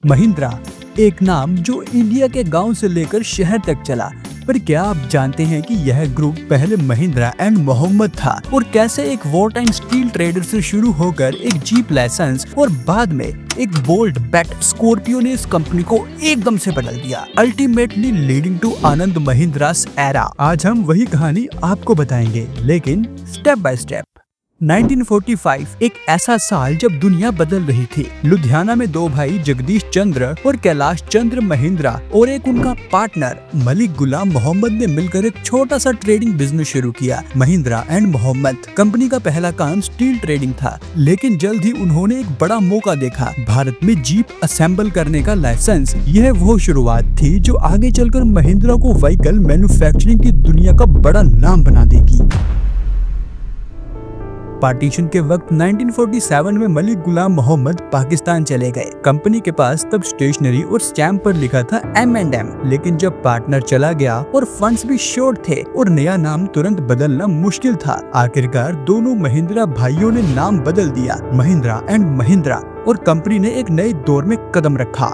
महिंद्रा, एक नाम जो इंडिया के गांव से लेकर शहर तक चला। पर क्या आप जानते हैं कि यह ग्रुप पहले महिंद्रा एंड मोहम्मद था और कैसे एक वॉर टाइम स्टील ट्रेडर से शुरू होकर एक जीप लाइसेंस और बाद में एक बोल्ट बैट स्कॉर्पियो ने इस कंपनी को एकदम से बदल दिया, ultimately leading to Anand Mahindra's era. आज हम वही कहानी आपको बताएंगे, लेकिन स्टेप बाय स्टेप। 1945 एक ऐसा साल जब दुनिया बदल रही थी। लुधियाना में दो भाई जगदीश चंद्र और कैलाश चंद्र महिंद्रा और एक उनका पार्टनर मलिक गुलाम मोहम्मद ने मिलकर एक छोटा सा ट्रेडिंग बिजनेस शुरू किया, महिंद्रा एंड मोहम्मद। कंपनी का पहला काम स्टील ट्रेडिंग था, लेकिन जल्द ही उन्होंने एक बड़ा मौका देखा, भारत में जीप असेंबल करने का लाइसेंस। यह वो शुरुआत थी जो आगे चलकर महिंद्रा को व्हीकल मैन्युफैक्चरिंग की दुनिया का बड़ा नाम बना देगी। पार्टीशन के वक्त 1947 में मलिक गुलाम मोहम्मद पाकिस्तान चले गए। कंपनी के पास तब स्टेशनरी और स्टैम्प पर लिखा था M&M, लेकिन जब पार्टनर चला गया और फंड्स भी शॉर्ट थे और नया नाम तुरंत बदलना मुश्किल था, आखिरकार दोनों महिंद्रा भाइयों ने नाम बदल दिया, महिंद्रा एंड महिंद्रा, और कंपनी ने एक नए दौर में कदम रखा।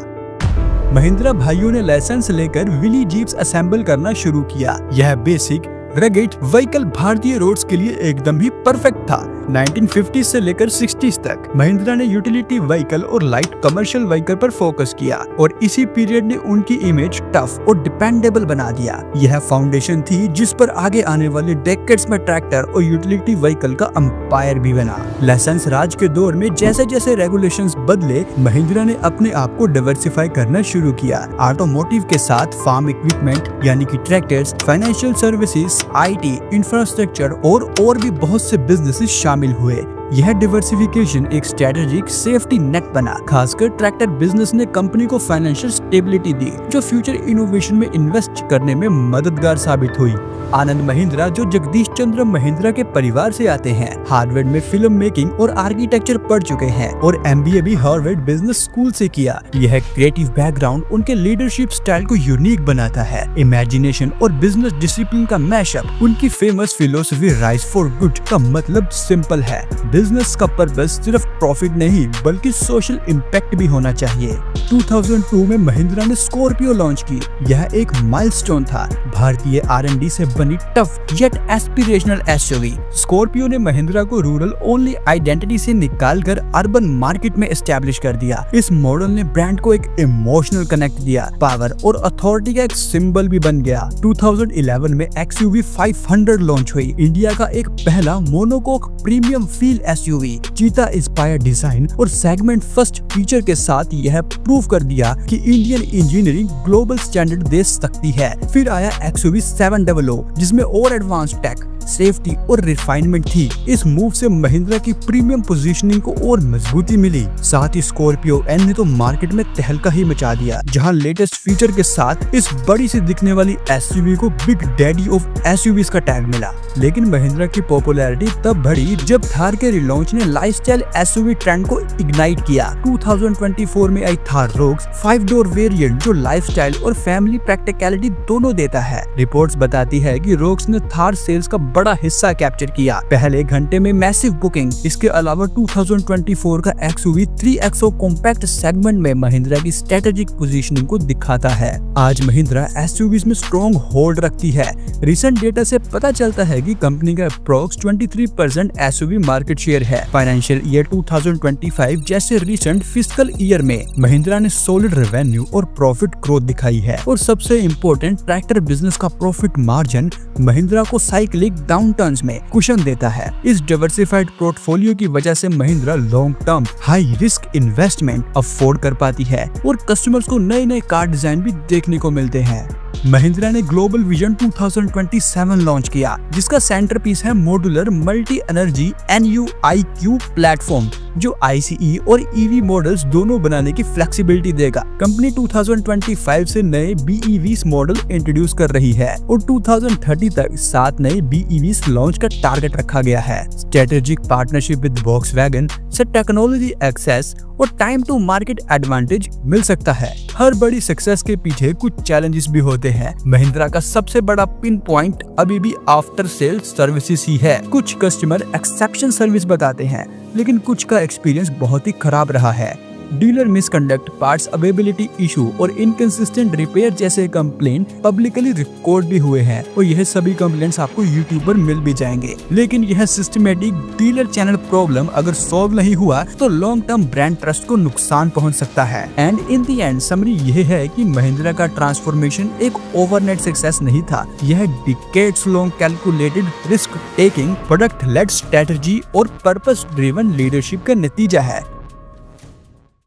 महिंद्रा भाइयों ने लाइसेंस लेकर विली जीप्स असेंबल करना शुरू किया। यह बेसिक रगेड व्हीकल भारतीय रोड्स के लिए एकदम ही परफेक्ट था। 1950 से लेकर 60s तक महिंद्रा ने यूटिलिटी व्हीकल और लाइट कमर्शियल व्हीकल पर फोकस किया और इसी पीरियड ने उनकी इमेज टफ और डिपेंडेबल बना दिया। यह फाउंडेशन थी जिस पर आगे आने वाले डेकेड्स में ट्रैक्टर और यूटिलिटी व्हीकल का अंपायर भी बना। लाइसेंस राज के दौर में जैसे जैसे रेगुलेशंस बदले, महिंद्रा ने अपने आप को डाइवर्सिफाई करना शुरू किया। ऑटोमोटिव के साथ फार्म इक्विपमेंट यानी कि tractors, financial services, IT, infrastructure और भी बहुत से बिजनेसेस शामिल हुए। यह डाइवर्सिफिकेशन एक स्ट्रेटेजिक सेफ्टी नेट बना। खासकर ट्रैक्टर बिजनेस ने कंपनी को फाइनेंशियल स्टेबिलिटी दी, जो फ्यूचर इनोवेशन में इन्वेस्ट करने में मददगार साबित हुई। आनंद महिंद्रा, जो जगदीश चंद्र महिंद्रा के परिवार से आते हैं, हार्वर्ड में फिल्म मेकिंग और आर्किटेक्चर पढ़ चुके हैं और MBA भी हार्वर्ड बिजनेस स्कूल से किया। यह क्रिएटिव बैकग्राउंड उनके लीडरशिप स्टाइल को यूनिक बनाता है। इमेजिनेशन और बिजनेस डिसिप्लिन का मैशअप। उनकी famous philosophy rise for good का मतलब सिंपल है, बिजनेस का पर्पस सिर्फ प्रॉफिट नहीं बल्कि सोशल इम्पैक्ट भी होना चाहिए। 2002 में महिंद्रा ने स्कॉर्पियो लॉन्च की। यह एक माइलस्टोन था, भारतीय R&D से बनी tough yet aspirational SUV। Scorpio ने महिंद्रा को रूरल ओनली आइडेंटिटी से निकालकर अर्बन मार्केट में एस्टेब्लिश कर दिया। इस मॉडल ने ब्रांड को एक इमोशनल कनेक्ट दिया, पावर और अथॉरिटी का एक सिंबल भी बन गया। 2011 में XUV 500 लॉन्च हुई, इंडिया का एक पहला मोनोकोक प्रीमियम फील SUV। चीता इंस्पायर्ड डिजाइन और सेगमेंट फर्स्ट फीचर के साथ यह प्रूव कर दिया कि इंडियन इंजीनियरिंग ग्लोबल स्टैंडर्ड दे सकती है। फिर आया XUV 700 जिसमें और एडवांस टेक, सेफ्टी और रिफाइनमेंट थी। इस मूव से महिंद्रा की प्रीमियम पोजीशनिंग को और मजबूती मिली। साथ ही स्कॉर्पियो N ने तो मार्केट में तहलका ही मचा दिया, जहां लेटेस्ट फीचर के साथ इस बड़ी सी दिखने वाली SUV को बिग डैडी ऑफ SUVs का टैग मिला। लेकिन महिंद्रा की पॉपुलैरिटी तब बढ़ी जब थार के रिलॉन्च ने लाइफस्टाइल SUV ट्रेंड को इग्नाइट किया। 2024 में आई थार रोक्स 5 डोर वेरिएंट, जो लाइफस्टाइल और फैमिली प्रैक्टिकलिटी दोनों देता है। रिपोर्ट्स बताती है कि रोक्स ने थार सेल्स का बड़ा हिस्सा कैप्चर किया, पहले घंटे में मैसिव बुकिंग। इसके अलावा 2024 का XUV 3XO कॉम्पैक्ट सेगमेंट में महिंद्रा की स्ट्रेटेजिक पोजीशनिंग को दिखाता है। आज महिंद्रा SUVs में स्ट्रॉन्ग होल्ड रखती है। रिसेंट डेटा से पता चलता है कि कंपनी का अप्रोक्स 23% SUV मार्केट शेयर है। फाइनेंशियल ईयर 2025 जैसे रिसेंट फिस्कल ईयर में महिंद्रा ने सॉलिड रेवेन्यू और प्रॉफिट ग्रोथ दिखाई है, और सबसे इम्पोर्टेंट ट्रैक्टर बिजनेस का प्रॉफिट मार्जिन महिंद्रा को साइक्लिक डाउनटर्न्स में कुशन देता है। इस डाइवर्सिफाइड पोर्टफोलियो की वजह से Mahindra long term high risk investment afford कर पाती है और कस्टमर्स को नए नए कार डिजाइन भी देखने को मिलते हैं। महिंद्रा ने ग्लोबल विजन 2027 लॉन्च किया, जिसका सेंटर पीस है modular multi energy NUIQ platform, जो ICE और EV मॉडल्स दोनों बनाने की फ्लेक्सिबिलिटी देगा। कंपनी 2025 से नए BEVs मॉडल इंट्रोड्यूस कर रही है और 2030 तक 7 नए BEVs लॉन्च का टारगेट रखा गया है। स्ट्रेटेजिक पार्टनरशिप विद वॉक्सवैगन से टेक्नोलॉजी एक्सेस और टाइम टू मार्केट एडवांटेज मिल सकता है। हर बड़ी सक्सेस के पीछे कुछ चैलेंजेस भी होते हैं। महिंद्रा का सबसे बड़ा पिन पॉइंट अभी भी आफ्टर सेल सर्विसेज ही है। कुछ कस्टमर एक्सेप्शन सर्विस बताते हैं, लेकिन कुछ का एक्सपीरियंस बहुत ही खराब रहा है। Dealer misconduct, parts availability issue और इनकंसिस्टेंट रिपेयर जैसे कंप्लेंट पब्लिकली रिकॉर्ड भी हुए हैं और यह सभी कंप्लेंट्स आपको यूट्यूब पर मिल भी जाएंगे। लेकिन यह सिस्टमेटिक डीलर चैनल प्रॉब्लम अगर सॉल्व नहीं हुआ तो लॉन्ग टर्म ब्रांड ट्रस्ट को नुकसान पहुंच सकता है। And in the end summary यह है कि महिंद्रा का ट्रांसफॉर्मेशन एक ओवरनाइट सक्सेस नहीं था, यह decades long calculated risk taking, product led strategy और पर्पस ड्रिवन लीडरशिप का नतीजा है।